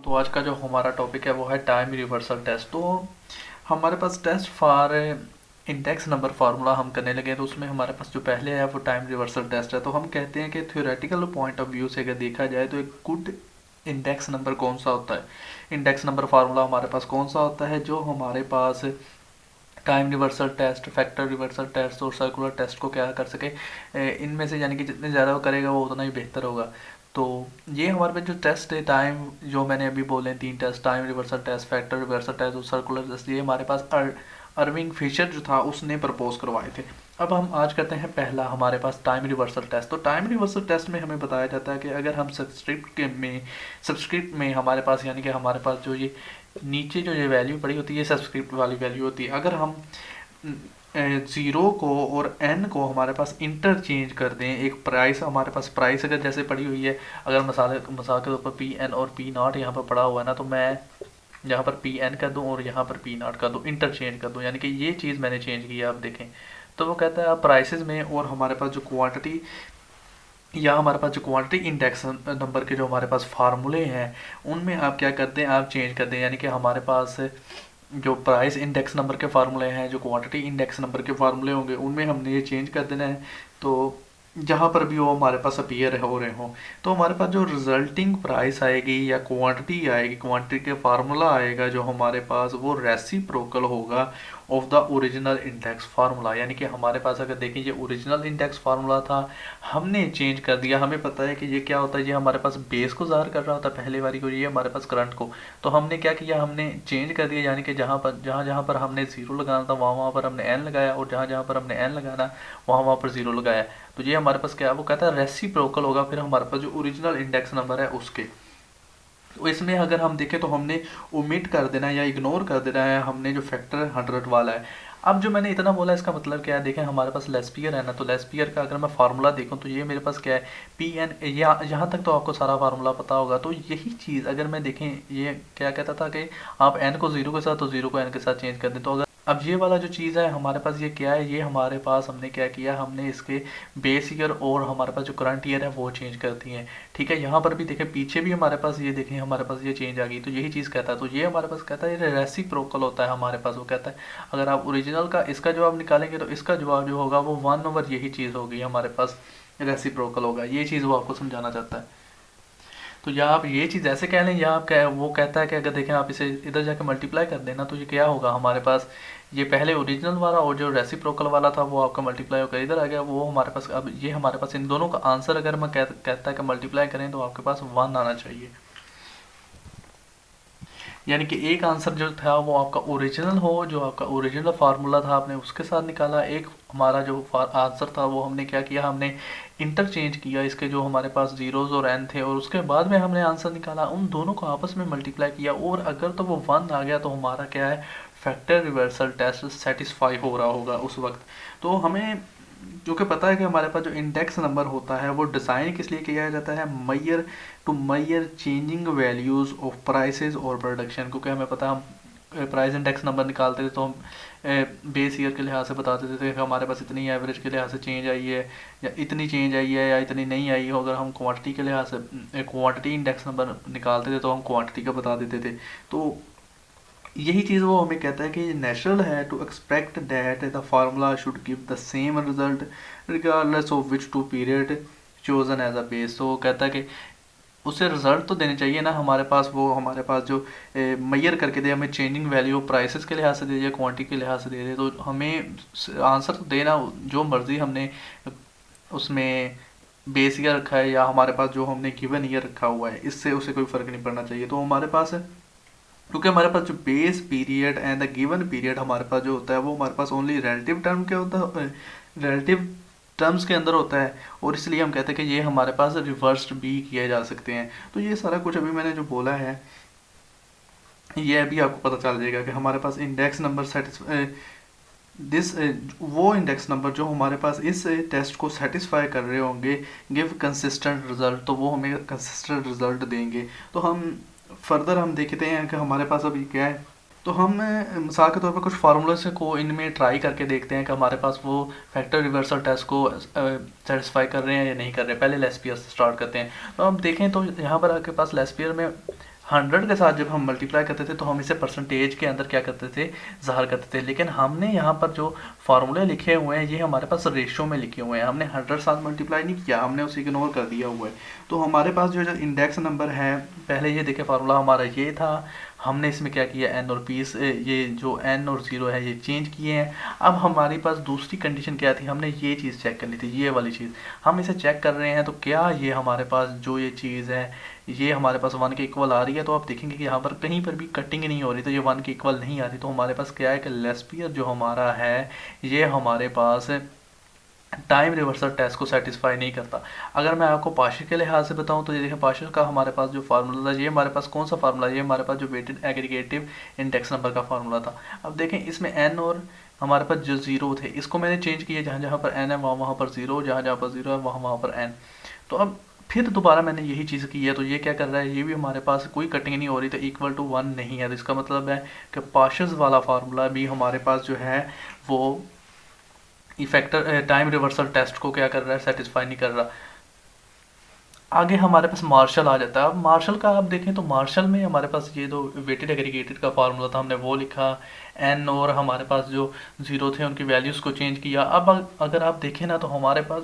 तो आज का जो हमारा टॉपिक है वो है टाइम रिवर्सल टेस्ट। तो हमारे पास test for index number formula हम करने लगे, तो उसमें हमारे पास जो पहले है वो टाइम रिवर्सल टेस्ट है। तो हम कहते हैं कि थ्योरेटिकल पॉइंट ऑफ व्यू से अगर देखा जाए तो एक गुड इंडेक्स नंबर कौन सा होता है, इंडेक्स नंबर फार्मूला हमारे पास कौन सा होता है जो हमारे पास time reversal test, factor reversal test और सर्कुलर टेस्ट को क्या कर सके, इनमें से यानी कि जितने ज़्यादा वो करेगा वो उतना ही बेहतर होगा। तो ये हमारे पास जो टेस्ट है टाइम, जो मैंने अभी बोले 3 test, time reversal test, factor reversal test और सर्कुलर टेस्ट, ये हमारे पास अर्विंग फिशर जो था उसने प्रपोज करवाए थे। अब हम आज करते हैं पहला हमारे पास टाइम रिवर्सल टेस्ट। तो टाइम रिवर्सल टेस्ट में हमें बताया जाता है कि अगर हम सब्सक्रिप्ट में हमारे पास यानी कि हमारे पास जो ये नीचे जो ये वैल्यू पड़ी होती है सब्सक्रिप्ट वाली वैल्यू होती है, अगर हम ज़ीरो को और एन को हमारे पास इंटरचेंज कर दें, एक प्राइस हमारे पास प्राइस अगर जैसे पड़ी हुई है, अगर मिसाल के तौर पर पी एन और पी नॉट यहाँ पर पड़ा हुआ है ना, तो मैं यहाँ पर पी एन कर दूँ और यहाँ पर पी नॉट कर दूँ, इंटरचेंज कर दूँ, यानी कि ये चीज़ मैंने चेंज की है। आप देखें तो वो कहता है आप प्राइसेस में और हमारे पास जो क्वांटिटी या हमारे पास जो क्वांटिटी इंडेक्स नंबर के जो हमारे पास फार्मूले हैं उनमें आप क्या करते हैं, आप चेंज कर दें। यानी कि हमारे पास जो प्राइस इंडेक्स नंबर के फार्मूले हैं, जो क्वांटिटी इंडेक्स नंबर के फार्मूले होंगे, उनमें हमने ये चेंज कर देना है। तो जहाँ पर भी वो हमारे पास अपीयर हो रहे हों, तो हमारे पास जो रिजल्टिंग प्राइस आएगी या क्वांटिटी आएगी, क्वांटिटी के फार्मूला आएगा जो हमारे पास, वो रेसिप्रोकल होगा of the original index formula. यानी कि हमारे पास अगर देखें ये ओरिजिनल इंडेक्स फार्मूला था, हमने चेंज कर दिया। हमें पता है कि ये क्या होता है, ये हमारे पास बेस को ज़ाहिर कर रहा होता है पहले वाली को, ये हमारे पास करंट को। तो हमने क्या किया, हमने चेंज कर दिया, यानी कि जहाँ पर हमने ज़ीरो लगाना था वहाँ पर हमने एन लगाया, और जहाँ पर हमने एन लगाना वहाँ पर ज़ीरो लगाया। तो ये हमारे पास क्या है, वो कहता है रेसिप्रोकल होगा फिर हमारे पास जो ओरिजिनल इंडेक्स नंबर है उसके। तो इसमें अगर हम देखें तो हमने ओमिट कर देना है या इग्नोर कर देना है हमने जो फैक्टर 100 वाला है। अब जो मैंने इतना बोला इसका मतलब क्या है, देखें हमारे पास लेस्पियर है ना, तो लेस्पियर का अगर मैं फार्मूला देखूं तो ये मेरे पास क्या है, पी एन, यहाँ तक तो आपको सारा फार्मूला पता होगा। तो यही चीज़ अगर मैं देखें, ये क्या कहता था कि आप एन को ज़ीरो के साथ तो ज़ीरो को एन के साथ चेंज कर दें। तो अगर अब ये वाला जो चीज़ है हमारे पास, ये क्या है, ये हमारे पास हमने क्या किया, हमने इसके बेस ईयर और हमारे पास जो करंट ईयर है वो चेंज कर दिए हैं। ठीक है, यहाँ पर भी देखें, पीछे भी हमारे पास ये देखें हमारे पास ये चेंज आ गई। तो यही चीज़ कहता है, तो ये हमारे पास कहता है ये रेसिप्रोकल होता है हमारे पास। वो कहता है अगर आप ओरिजिनल का इसका जवाब निकालेंगे तो इसका जवाब जो होगा वो 1/, यही चीज़ होगी हमारे पास, रेसिप्रोकल होगा। ये चीज़ वो आपको समझाना चाहता है। तो या आप ये चीज़ ऐसे कह लें, या आप कह, वो कहता है कि अगर देखें आप इसे इधर जाके मल्टीप्लाई कर देना तो ये क्या होगा हमारे पास, ये पहले ओरिजिनल वाला और जो रेसिप्रोकल वाला था वो आपका मल्टीप्लाई होकर इधर आ गया, वो हमारे पास। अब ये हमारे पास इन दोनों का आंसर अगर मैं कहता है कि मल्टीप्लाई करें तो आपके पास 1 आना चाहिए। यानी कि एक आंसर जो था वो आपका ओरिजिनल हो, जो आपका ओरिजिनल फार्मूला था आपने उसके साथ निकाला। एक हमारा जो आंसर था वो हमने क्या किया, हमने इंटरचेंज किया इसके जो हमारे पास जीरोज़ और एन थे, और उसके बाद में हमने आंसर निकाला, उन दोनों को आपस में मल्टीप्लाई किया, और अगर तो वो 1 आ गया तो हमारा क्या है, फैक्टर रिवर्सल टेस्ट सेटिस्फाई हो रहा होगा उस वक्त। तो हमें जो कि पता है कि हमारे पास जो इंडेक्स नंबर होता है वो डिज़ाइन किस लिए किया जाता है, Maihar changing values of prices और प्रोडक्शन। क्योंकि हमें पता है हम प्राइस इंडेक्स नंबर निकालते थे तो हम बेस ईयर के लिहाज से बता देते थे कि हमारे पास इतनी एवरेज के लिहाज से चेंज आई है, या इतनी चेंज आई है, या इतनी नहीं आई हो। अगर हम क्वांटिटी के लिहाज से क्वांटिटी इंडेक्स नंबर निकालते थे तो हम क्वांटिटी का बता देते थे। तो यही चीज़ वो हमें कहता है कि नेचुरल है to expect that the formula should give the same result regardless of which two period chosen as a base. तो वो कहता है कि उसे रिजल्ट तो देने चाहिए ना हमारे पास, वो हमारे पास जो मैयर करके दे, हमें चेंजिंग वैल्यू प्राइसेस के लिहाज से दे या क्वांटिटी के लिहाज से दे दे, तो हमें आंसर तो देना जो मर्जी हमने उसमें बेस ईयर रखा है या हमारे पास जो हमने गिवन ईयर रखा हुआ है, इससे उसे कोई फ़र्क नहीं पड़ना चाहिए। तो हमारे पास क्योंकि हमारे पास जो base period and the given period हमारे पास जो होता है वो हमारे पास ओनली रिलेटिव टर्म के होता है, रिलेटिव टर्म्स के अंदर होता है, और इसलिए हम कहते हैं कि ये हमारे पास रिवर्स्ड भी किए जा सकते हैं। तो ये सारा कुछ अभी मैंने जो बोला है ये अभी आपको पता चल जाएगा कि हमारे पास इंडेक्स नंबर दिस वो इंडेक्स नंबर जो हमारे पास इस टेस्ट को सेटिस्फाई कर रहे होंगे, गिव कंसिस्टेंट रिजल्ट, तो वो हमें कंसिस्टेंट रिजल्ट देंगे। तो हम फर्दर हम देखते हैं कि हमारे पास अभी क्या है। तो हम मिसाल के तौर पर कुछ फार्मूले को इनमें ट्राई करके देखते हैं कि हमारे पास वो फैक्टर रिवर्सल टेस्ट को सेटिस्फाई कर रहे हैं या नहीं कर रहे। पहले लेस्पियर से स्टार्ट करते हैं। तो हम देखें तो यहाँ पर आपके पास लेस्पियर में 100 के साथ जब हम मल्टीप्लाई करते थे तो हम इसे परसेंटेज के अंदर क्या करते थे, ज़ाहिर करते थे। लेकिन हमने यहाँ पर जो फार्मूले लिखे हुए हैं ये हमारे पास रेशो में लिखे हुए हैं, हमने 100 साथ मल्टीप्लाई नहीं किया, हमने उसे इग्नोर कर दिया हुआ है। तो हमारे पास जो इंडेक्स नंबर है, पहले ये देखे फार्मूला हमारा ये था, हमने इसमें क्या किया, एन और पी से ये जो एन और ज़ीरो है ये चेंज किए हैं। अब हमारे पास दूसरी कंडीशन क्या थी, हमने ये चीज़ चेक करनी थी, ये वाली चीज़ हम इसे चेक कर रहे हैं। तो क्या ये हमारे पास जो ये चीज़ है ये हमारे पास 1 के इक्वल आ रही है। तो आप देखेंगे कि यहाँ पर कहीं पर भी कटिंग नहीं हो रही, तो ये 1 के इक्वल नहीं आ रही। तो हमारे पास क्या है कि लेस्पियर जो हमारा है ये हमारे पास टाइम रिवर्सल टेस्ट को सेटिस्फाई नहीं करता। अगर मैं आपको पार्शियल के लिहाज से बताऊं तो ये देखिए, पार्शियल का हमारे पास जो फार्मूला था, ये हमारे पास कौन सा फार्मूला, ये हमारे पास जो वेटेड एग्रीगेटिव इंडेक्स नंबर का फार्मूला था। अब देखें इसमें एन और हमारे पास जो ज़ीरो थे इसको मैंने चेंज किया, जहाँ जहाँ पर एन है वहाँ वहाँ पर ज़ीरो, जहाँ जहाँ पर ज़ीरो है वहाँ वहाँ पर एन। तो अब फिर दोबारा मैंने यही चीज़ की है, तो ये क्या कर रहा है, ये भी हमारे पास कोई कटिंग नहीं हो रही, तो इक्वल टू 1 नहीं है। तो इसका मतलब है कि पार्शियल्स वाला फार्मूला भी हमारे पास जो है वो इफेक्टर टाइम रिवर्सल टेस्ट को क्या कर रहा है, सेटिस्फाई नहीं कर रहा। आगे हमारे पास मार्शल आ जाता है। अब मार्शल का आप देखें तो मार्शल में हमारे पास ये जो वेटेड एग्रीगेटेड का फार्मूला था हमने वो लिखा, एन और हमारे पास जो ज़ीरो थे उनकी वैल्यूज़ को चेंज किया। अब अगर आप देखें ना तो हमारे पास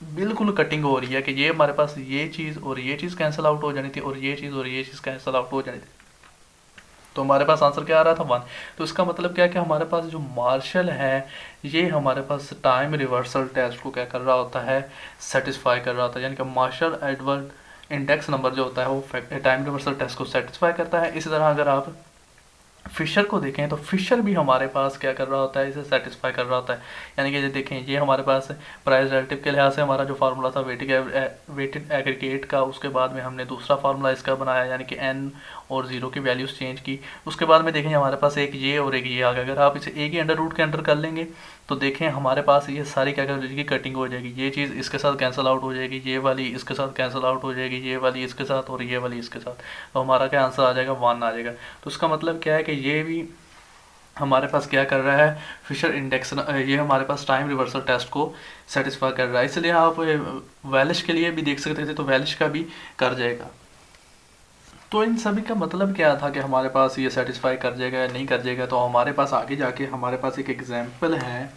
बिल्कुल कटिंग हो रही है कि ये हमारे पास ये चीज़ और ये चीज़ कैंसिल आउट हो जानी थी और ये चीज़ और ये चीज़ कैंसिल आउट हो जानी थी। तो हमारे पास आंसर क्या आ रहा था, 1। तो इसका मतलब क्या है कि हमारे पास जो मार्शल है ये हमारे पास टाइम रिवर्सल टेस्ट को क्या कर रहा होता है, सेटिस्फाई कर रहा होता है। यानी कि मार्शल एडवर्ड इंडेक्स नंबर जो होता है वो टाइम रिवर्सल टेस्ट को सेटिस्फाई करता है। इसी तरह अगर आप फिशर को देखें तो फिशर भी हमारे पास क्या कर रहा होता है, इसे सेटिस्फाई कर रहा होता है। यानी कि ये देखें, ये हमारे पास प्राइस रिलेटिव के लिहाज से हमारा जो फार्मूला था वेटेड एग्रीगेट का, उसके बाद में हमने दूसरा फार्मूला इसका बनाया, यानी कि एन और ज़ीरो की वैल्यूज़ चेंज की। उसके बाद में देखें हमारे पास एक ये और एक ये आ गया। अगर आप इसे एक ही अंडर रूट के अंडर कर लेंगे तो देखें हमारे पास ये सारी क्या कर जाएगी, कटिंग हो जाएगी। ये चीज़ इसके साथ कैंसिल आउट हो जाएगी, ये वाली इसके साथ कैंसिल आउट हो जाएगी, ये वाली इसके साथ और ये वाली इसके साथ। तो हमारा क्या आंसर आ जाएगा, 1 आ जाएगा। तो इसका मतलब क्या है कि ये भी हमारे पास क्या कर रहा है, फिशर इंडेक्स, ये हमारे पास टाइम रिवर्सल टेस्ट को सेटिस्फाई कर रहा है। इसलिए आप वैलिश के लिए भी देख सकते थे, तो वैलिश का भी कर जाएगा। तो इन सभी का मतलब क्या था कि हमारे पास ये सेटिस्फाई कर जाएगा या नहीं कर जाएगा। तो हमारे पास आगे जाके हमारे पास एक एग्जाम्पल है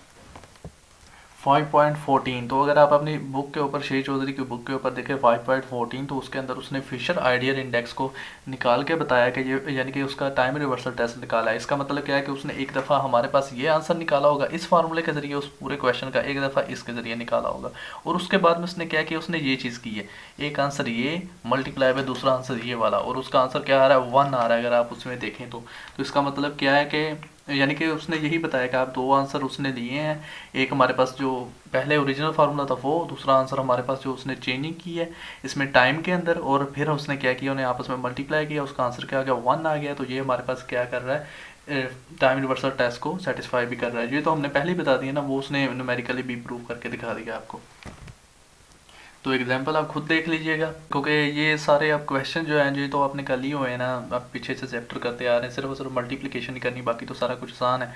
5.14। तो अगर आप अपनी बुक के ऊपर, शेख चौधरी की बुक के ऊपर देखें 5.14, तो उसके अंदर उसने फिशर आइडियल इंडेक्स को निकाल के बताया कि ये, यानी कि उसका टाइम रिवर्सल टेस्ट निकाला है। इसका मतलब क्या है कि उसने एक दफ़ा हमारे पास ये आंसर निकाला होगा इस फार्मूले के ज़रिए, उस पूरे क्वेश्चन का एक दफ़ा इसके ज़रिए निकाला होगा, और उसके बाद में उसने क्या किया, उसने ये चीज़ की है, एक आंसर ये मल्टीप्लाई बाय दूसरा आंसर ये वाला, और उसका आंसर क्या आ रहा है, 1 आ रहा है अगर आप उसमें देखें तो। इसका मतलब क्या है कि यानी कि उसने यही बताया कि आप 2 आंसर उसने लिए हैं, एक हमारे पास जो पहले ओरिजिनल फार्मूला था वो, दूसरा आंसर हमारे पास जो उसने चेंजिंग की है इसमें टाइम के अंदर, और फिर उसने क्या किया, उन्हें आपस में मल्टीप्लाई किया, उसका आंसर क्या आ गया, 1 आ गया। तो ये हमारे पास क्या कर रहा है, टाइम रिवर्सल टेस्ट को सेटिस्फाई भी कर रहा है। ये तो हमने पहले ही बता दिया ना, वो उसने न्यूमेरिकली भी प्रूव करके दिखा दिया आपको। तो एग्जाम्पल आप खुद देख लीजिएगा, क्योंकि ये सारे आप क्वेश्चन जो हैं, ये तो आपने कर लिए हुए हैं ना, आप पीछे से चैप्टर करते आ रहे हैं, सिर्फ और सिर्फ मल्टीप्लिकेशन ही करनी, बाकी तो सारा कुछ आसान है।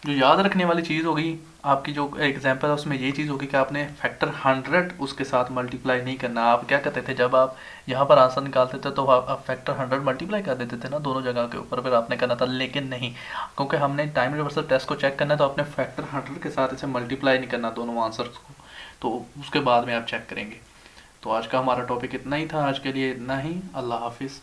जो याद रखने वाली चीज़ होगी आपकी, जो एग्जाम्पल है उसमें ये चीज़ होगी कि आपने फैक्टर 100 उसके साथ मल्टीप्लाई नहीं करना। आप क्या करते थे, जब आप यहाँ पर आंसर निकालते थे तो आप फैक्टर 100 मल्टीप्लाई कर देते थे ना दोनों जगह के ऊपर, फिर आपने करना था। लेकिन नहीं, क्योंकि हमने टाइम रिवर्सल टेस्ट को चेक करना है, तो आपने फैक्टर 100 के साथ इसे मल्टीप्लाई नहीं करना दोनों आंसर्स को, तो उसके बाद में आप चेक करेंगे। तो आज का हमारा टॉपिक इतना ही था, आज के लिए इतना ही। अल्लाह हाफिज़।